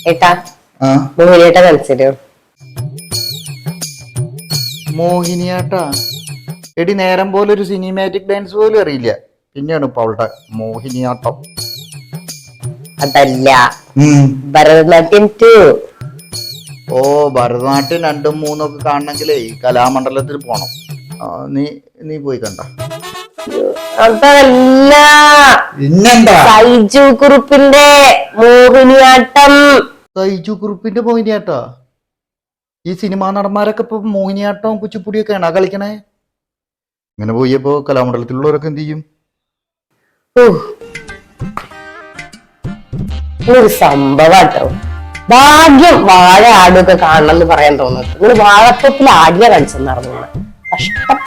ഏട്ടാ മോഹിനിയേട്ടാ മനസ്സിലോ? മോഹിനിയാട്ടാ എടി നേരം പോലെ ഒരു സിനിമാറ്റിക് ഡാൻസ് പോലും അറിയില്ല. പിന്നെയാണ് ഇപ്പൊ അവളുടെ മോഹിനിയാട്ടം. അതല്ല, ഭരതനാട്യം 2. ഓ ഭരതനാട്യം 2ഉം 3ഉം ഒക്കെ കാണണമെങ്കിലേ ഈ കലാമണ്ഡലത്തിൽ പോണം. നീ പോയി കണ്ട? അതല്ല, സൈജു കുറുപ്പിന്റെ മോഹിനിയാട്ടം. സൈജു കുറുപ്പിന്റെ മോഹിനിയാട്ടാ? ഈ സിനിമാ നടന്മാരൊക്കെ ഇപ്പൊ മോഹിനിയാട്ടവും കുച്ചിപ്പുടിയൊക്കെയാണോ കളിക്കണേ? ഇങ്ങനെ പോയപ്പോ കലാമണ്ഡലത്തിലുള്ളവരൊക്കെ എന്ത് ചെയ്യും? ഒരു സംഭവട്ടോ, ഭാഗ്യം വാഴ ആടൊക്കെ കാണണം എന്ന് പറയാൻ തോന്നുന്നത്. നിങ്ങൾ വാഴത്വത്തിൽ ആടിയ കളിച്ചെന്നറിഞ്ഞു. കഷ്ടം.